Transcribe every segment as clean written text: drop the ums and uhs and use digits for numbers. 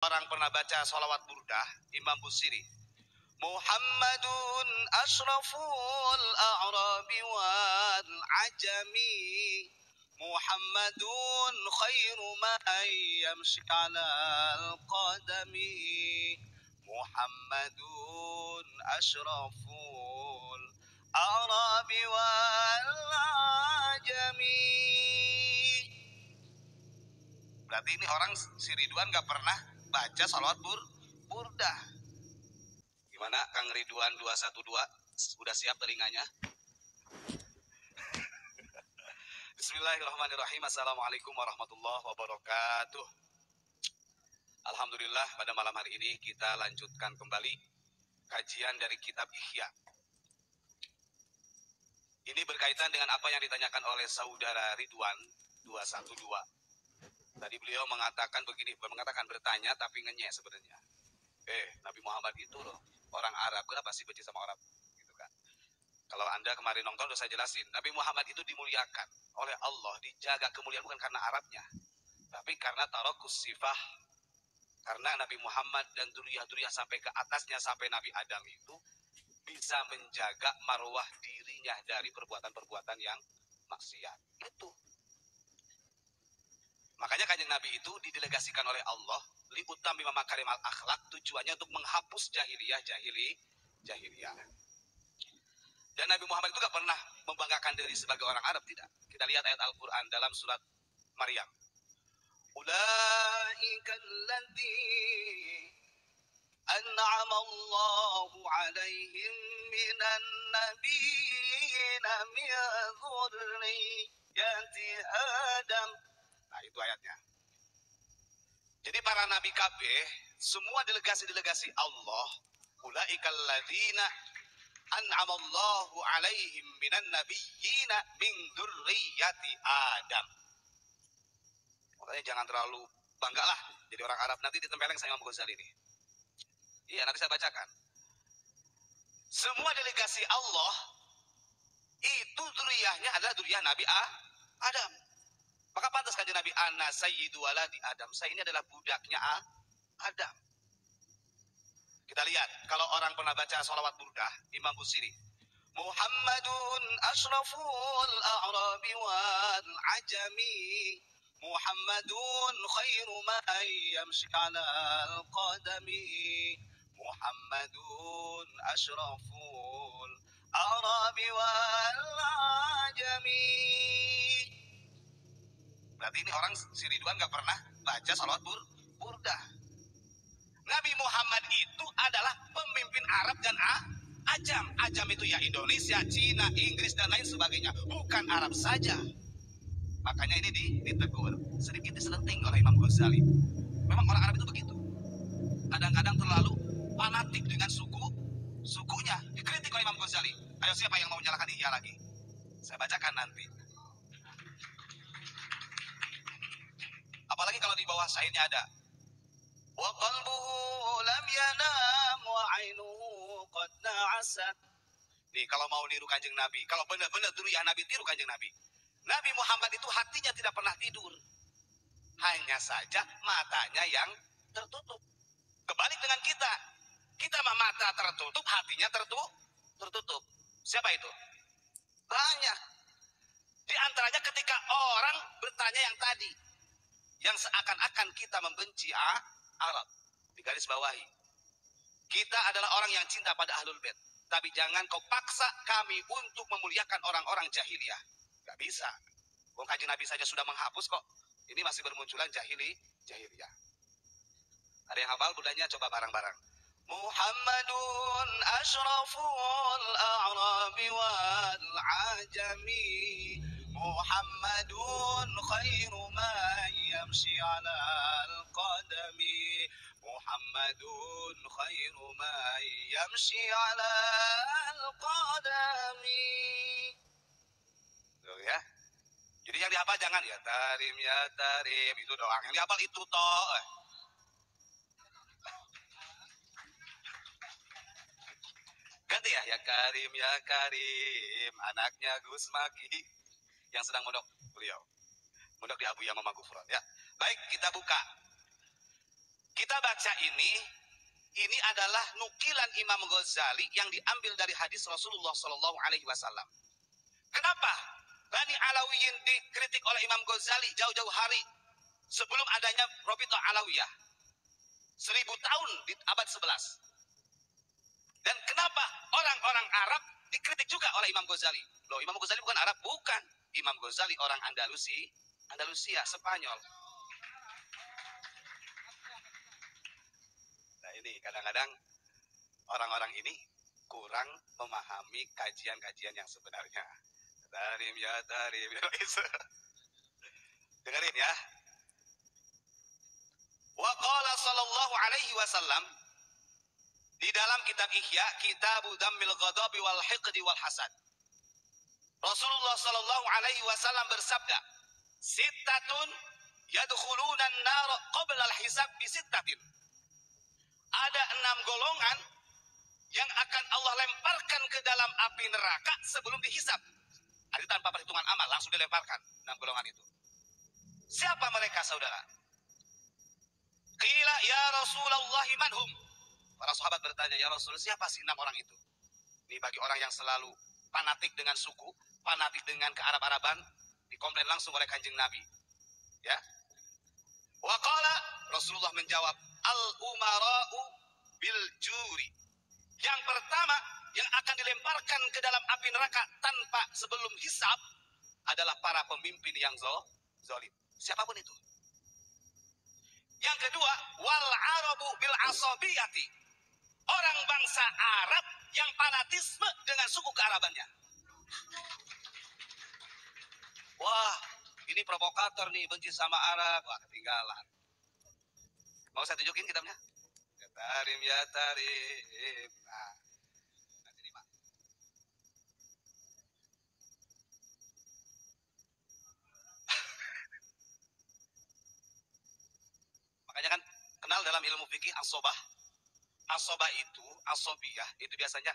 Orang pernah baca sholawat burdah Imam Busiri, Muhammadun ashraful a'rabi wal ajami, Muhammadun khairu man yamshi alal qadami, Muhammadun ashraful a'rabi wal ajami. Berarti ini orang si Ridwan gak pernah baca salawat burdah. Gimana Kang Ridwan 212? Udah siap telinganya? Bismillahirrahmanirrahim. Assalamualaikum warahmatullahi wabarakatuh. Alhamdulillah, pada malam hari ini kita lanjutkan kembali kajian dari kitab Ihya. Ini berkaitan dengan apa yang ditanyakan oleh saudara Ridwan 212. Tadi beliau mengatakan begini, bertanya tapi ngenyek sebenarnya. Nabi Muhammad itu loh orang Arab, kenapa sih benci sama Arab? Gitu kan. Kalau Anda kemarin nonton udah saya jelasin, Nabi Muhammad itu dimuliakan oleh Allah, dijaga kemuliaan bukan karena Arabnya, tapi karena tarokus sifah. Karena Nabi Muhammad dan duriyah-duriyah sampai ke atasnya, sampai Nabi Adam itu bisa menjaga marwah dirinya dari perbuatan-perbuatan yang maksiat. Itu. Makanya kanjeng Nabi itu didelegasikan oleh Allah liutam bima makarimal akhlak, tujuannya untuk menghapus jahiliyah. Dan Nabi Muhammad itu gak pernah membanggakan diri sebagai orang Arab, tidak. Kita lihat ayat Al-Quran dalam surat Maryam. Ulaika alladzi an'ama Allahu 'alaihim minan nabiyina min dzurriyyati Adam. Nah, itu ayatnya. Jadi para nabi kabeh, semua delegasi-delegasi Allah, ulaikal ladzina an'ama Allahu 'alaihim minan nabiyyina min dzurriyyati Adam. Makanya jangan terlalu banggalah jadi orang Arab, nanti ditempeleng sama Imam Ghazali ini. Iya, nanti saya bacakan. Semua delegasi Allah itu dzurriyyahnya adalah dzurriyyah Nabi Adam. Maka pantas kanjeng Nabi, ana sayyidu waladi Adam. Saya ini adalah budaknya Adam. Kita lihat, kalau orang pernah baca sholawat burdah Imam Busiri, Muhammadun ashraful a'rabi wal ajami, Muhammadun khairu man yamshi alal qadami, Muhammadun ashraful a'rabi wal ajami. Berarti ini orang si Ridwan gak pernah baca salawat burdah. Nabi Muhammad itu adalah pemimpin Arab dan Ajam. Ajam itu ya Indonesia, Cina, Inggris, dan lain sebagainya. Bukan Arab saja. Makanya ini ditegur, sedikit diselenting oleh Imam Ghazali. Memang orang Arab itu begitu. Kadang-kadang terlalu fanatik dengan sukunya. Dikritik oleh Imam Ghazali. Ayo, siapa yang mau menyalahkan Ihya lagi? Saya bacakan nanti. Apalagi kalau di bawah syairnya ada wa qalbuhu lam yanam wa ainuhu qad na'asat. Nih, kalau mau niru kanjeng Nabi, kalau benar-benar duriyah Nabi, tiru kanjeng Nabi. Nabi Muhammad itu hatinya tidak pernah tidur. Hanya saja matanya yang tertutup. Kebalik dengan kita. Kita mah mata tertutup, hatinya tertutup. Siapa itu? Banyak. Di antaranya ketika orang bertanya yang tadi, yang seakan-akan kita membenci Arab. Di garis bawahi, kita adalah orang yang cinta pada Ahlul Bait, tapi jangan kau paksa kami untuk memuliakan orang-orang jahiliyah. Gak bisa. Wong kanjeng Nabi saja sudah menghapus kok. Ini masih bermunculan jahiliyah. Ada yang hafal burdahnya? Coba bareng-bareng. Muhammadun ashraful a'rabi wal ajami, Muhammadun khairu man yamshi alal qadami, Muhammadun khairu man yamshi alal qadami. Tuh ya. Jadi yang dihafal jangan ya tarim itu doang. Yang dihafal itu toh. Ganti ya Karim, anaknya Gus Maki yang sedang mondok beliau. Mondok di Abu Yamamah Gufron ya. Baik, kita buka Kita baca ini adalah nukilan Imam Ghazali yang diambil dari hadis Rasulullah Shallallahu Alaihi Wasallam. Kenapa Bani Alawiyin dikritik oleh Imam Ghazali jauh-jauh hari sebelum adanya Rabithah Alawiyah 1000 tahun di abad 11? Dan kenapa orang-orang Arab dikritik juga oleh Imam Ghazali? Loh, Imam Ghazali bukan Arab? Bukan. Imam Ghazali orang Andalusia, Spanyol. Nah ini kadang-kadang orang-orang ini kurang memahami kajian-kajian yang sebenarnya. Tarim ya tarim. Dengerin ya. Wa qala sallallahu alaihi wasallam di dalam kitab Ihya, Kitabu Dhammil Ghadabi wal Hiqdi wal Hasad. Rasulullah sallallahu alaihi wasallam bersabda, "Sittatun yadkhuluna an-nar qabla al-hisab bi sittatin." Ada 6 golongan yang akan Allah lemparkan ke dalam api neraka sebelum dihisab. Ada tanpa perhitungan amal, langsung dilemparkan 6 golongan itu. Siapa mereka, saudara? Qila ya Rasulullah manhum? Para sahabat bertanya, ya Rasul, siapa sih 6 orang itu? Ini bagi orang yang selalu fanatik dengan suku, fanatik dengan kearab-araban, dikomplain langsung oleh Kanjeng Nabi. Ya. Wa qala, Rasulullah menjawab, al-umara'u bil juri. Yang pertama yang akan dilemparkan ke dalam api neraka tanpa sebelum hisab adalah para pemimpin yang zalim. Siapapun itu. Yang kedua, wal arabu bil asabiyati. Orang bangsa Arab yang fanatisme dengan suku kearabannya. Wah, ini provokator nih, benci sama Arab. Wah, ketinggalan. Mau saya tunjukin kitabnya? Ya tarim, ya tarim. Nah, nanti nih, Pak. Makanya kan kenal dalam ilmu fikih asobah. Asobah itu, asobiyah, itu biasanya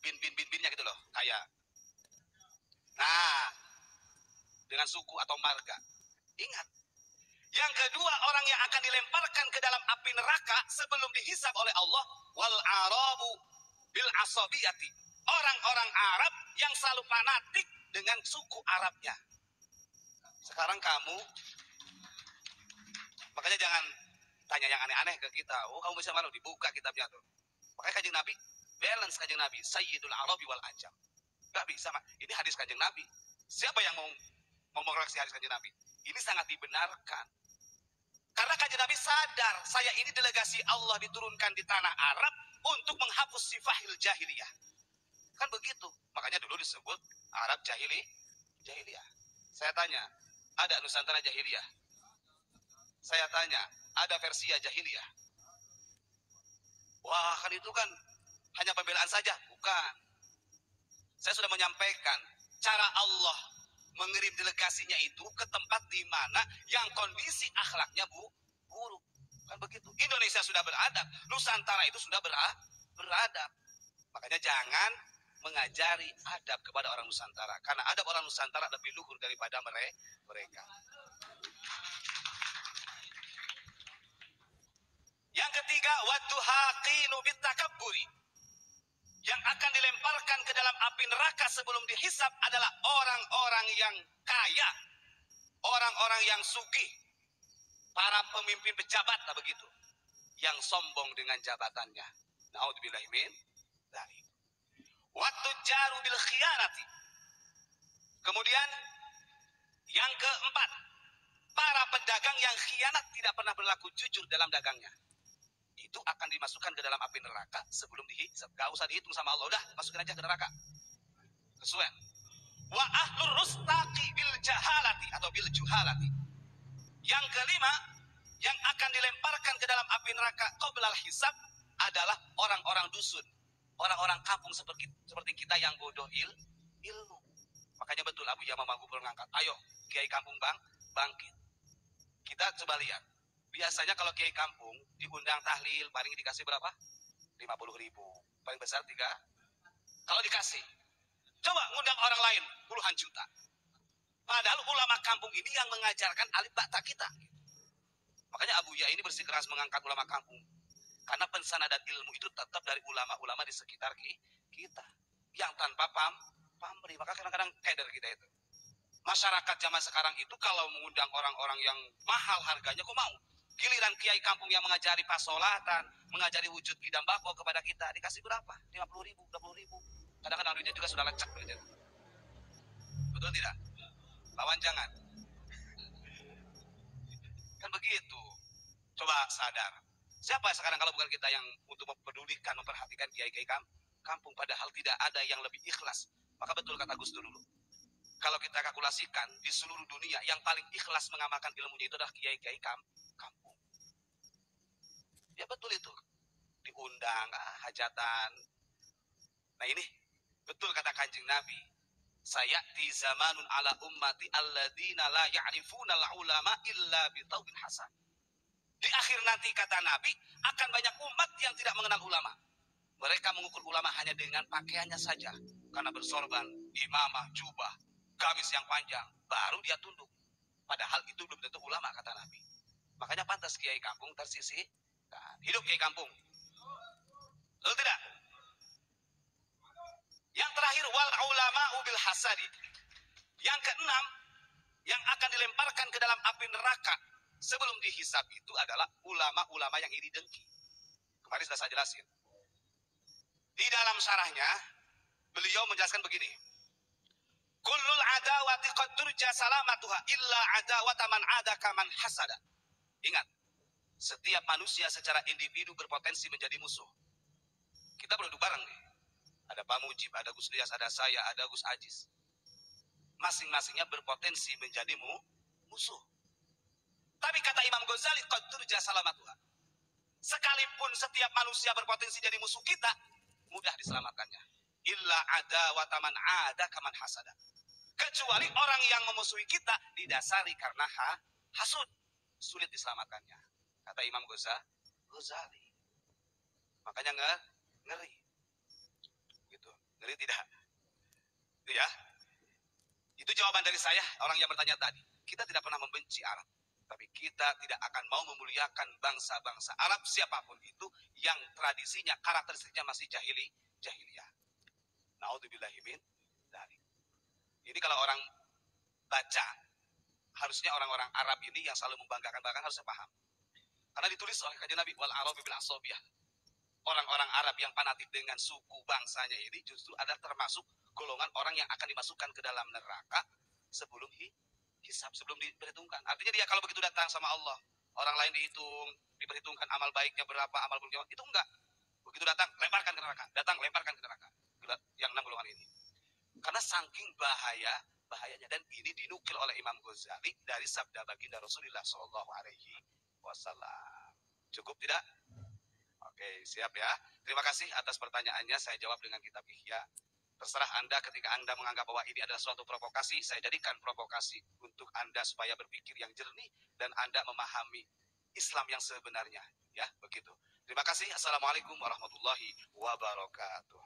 binnya gitu loh, kayak. Nah, dengan suku atau marga. Ingat. Yang kedua, orang yang akan dilemparkan ke dalam api neraka sebelum dihisab oleh Allah, wal arabu bil asabiyati. Orang-orang Arab yang selalu fanatik dengan suku Arabnya. Sekarang kamu, makanya jangan tanya yang aneh-aneh ke kita. Oh, kamu bisa malu, dibuka kitabnya tuh. Makanya Kanjeng Nabi, balance Kanjeng Nabi, Sayyidul Arabi wal Ajam. Gak bisa, ini hadis Kanjeng Nabi. Siapa yang mau mengoreksi hadis Kanjeng Nabi? Ini sangat dibenarkan. Karena Kanjeng Nabi sadar, saya ini delegasi Allah diturunkan di tanah Arab untuk menghapus sifahil jahiliyah. Kan begitu. Makanya dulu disebut Arab jahiliyah. Saya tanya, ada Nusantara jahiliyah? Saya tanya, ada Persia jahiliyah? Wah, kan itu kan hanya pembelaan saja. Bukan. Saya sudah menyampaikan cara Allah mengirim delegasinya itu ke tempat di mana yang kondisi akhlaknya buruk. Kan begitu. Indonesia sudah beradab, Nusantara itu sudah beradab. Makanya jangan mengajari adab kepada orang Nusantara, karena adab orang Nusantara lebih luhur daripada mereka. Yang ketiga, wadduhaqinu bitakabburi. Yang akan dilemparkan ke dalam api neraka sebelum dihisab adalah orang-orang yang kaya, orang-orang yang sugih, para pemimpin pejabat lah begitu, yang sombong dengan jabatannya. Naudzubillahi min dzalik. Wattujaru bil khiyanati. Kemudian yang keempat, para pedagang yang khianat, tidak pernah berlaku jujur dalam dagangnya. Itu akan dimasukkan ke dalam api neraka sebelum dihisab. Gak usah dihitung sama Allah, udah masukin aja ke neraka. Sesuai. Wa ahlur rustaqi bil jahalati atau bil juhalati. Yang kelima, yang akan dilemparkan ke dalam api neraka qoblal hisab adalah orang-orang dusun, orang-orang kampung seperti kita yang bodoh ilmu. Makanya betul Abu Yamam Magubur mengangkat, ayo kiai kampung bangkit. Kita coba lihat. Biasanya kalau kiai kampung diundang tahlil, paling dikasih berapa? 50.000. Paling besar 3. Kalau dikasih, coba ngundang orang lain puluhan juta. Padahal ulama kampung ini yang mengajarkan alif bata kita. Makanya Abu Ya ini bersikeras mengangkat ulama kampung. Karena pensanadan ilmu itu tetap dari ulama-ulama di sekitar kita. Yang tanpa pamrih. Maka kadang-kadang keder kita itu. Masyarakat zaman sekarang itu kalau mengundang orang-orang yang mahal harganya, kok mau? Giliran kiai kampung yang mengajari pasolatan, mengajari wujud kidam bako kepada kita, dikasih berapa? 50.000, 20.000. Kadang-kadang duitnya juga sudah lecek. Betul tidak? Lawan jangan. Kan begitu. Coba sadar. Siapa sekarang kalau bukan kita yang untuk mempedulikan, memperhatikan kiai-kiai kampung, padahal tidak ada yang lebih ikhlas. Maka betul kata Gus Dur dulu. Kalau kita kalkulasikan di seluruh dunia yang paling ikhlas mengamalkan ilmunya itu adalah kiai-kiai kampung. Ya betul itu. Diundang hajatan. Nah ini betul kata Kanjeng Nabi. Sayati zamanun ala ummati alladina la ya'rifuna al-ulama illa bitawbin hasan. Di akhir nanti kata Nabi akan banyak umat yang tidak mengenal ulama. Mereka mengukur ulama hanya dengan pakaiannya saja. Karena bersorban, imamah, jubah, gamis yang panjang, baru dia tunduk. Padahal itu belum tentu ulama kata Nabi. Makanya pantas kiai kampung tersisih. Hidup kiai kampung. Betul tidak? Yang terakhir wal ulama bil hasadi. Yang keenam yang akan dilemparkan ke dalam api neraka sebelum dihisab itu adalah ulama-ulama yang iri dengki. Kemarin sudah saya jelasin. Di dalam syarahnya beliau menjelaskan begini. Kullul adawati qad turja salamatuha illa adawata man adaka man hasada. Ingat, setiap manusia secara individu berpotensi menjadi musuh. Kita berduduk bareng nih. Ada Pak Mujib, ada Gus Lias, ada saya, ada Gus Ajis. Masing-masingnya berpotensi menjadi musuh. Tapi kata Imam Ghazali, qad turja salamatuha. Sekalipun setiap manusia berpotensi jadi musuh kita, mudah diselamatkannya. Illa adawata man adaka man hasada. Kecuali orang yang memusuhi kita didasari karena hasud. Sulit diselamatkannya. Kata Imam Ghazali. Makanya ngeri. Gitu. Ngeri tidak? Itu ya. Itu jawaban dari saya, orang yang bertanya tadi. Kita tidak pernah membenci Arab. Tapi kita tidak akan mau memuliakan bangsa-bangsa Arab siapapun itu yang tradisinya, karakteristiknya masih jahiliyah. Na'udzubillahi min dzalik. Ini kalau orang baca, harusnya orang-orang Arab ini yang selalu membanggakan harusnya paham. Karena ditulis oleh Kanjeng Nabi wal arabi bil asobiyah. Orang-orang Arab yang fanatik dengan suku bangsanya ini justru ada termasuk golongan orang yang akan dimasukkan ke dalam neraka sebelum hisab, sebelum diperhitungkan. Artinya dia kalau begitu datang sama Allah, orang lain dihitung, diperhitungkan amal baiknya berapa, amal buruknya itu enggak. Begitu datang, lemparkan ke neraka. Datang, lemparkan ke neraka. Yang 6 golongan ini. Karena saking bahayanya, dan ini dinukil oleh Imam Ghazali dari sabda baginda Rasulullah SAW. Cukup tidak? Oke, siap ya. Terima kasih atas pertanyaannya. Saya jawab dengan kitab Ihya. Terserah Anda ketika Anda menganggap bahwa ini adalah suatu provokasi, saya jadikan provokasi untuk Anda supaya berpikir yang jernih dan Anda memahami Islam yang sebenarnya. Ya, begitu. Terima kasih. Assalamualaikum warahmatullahi wabarakatuh.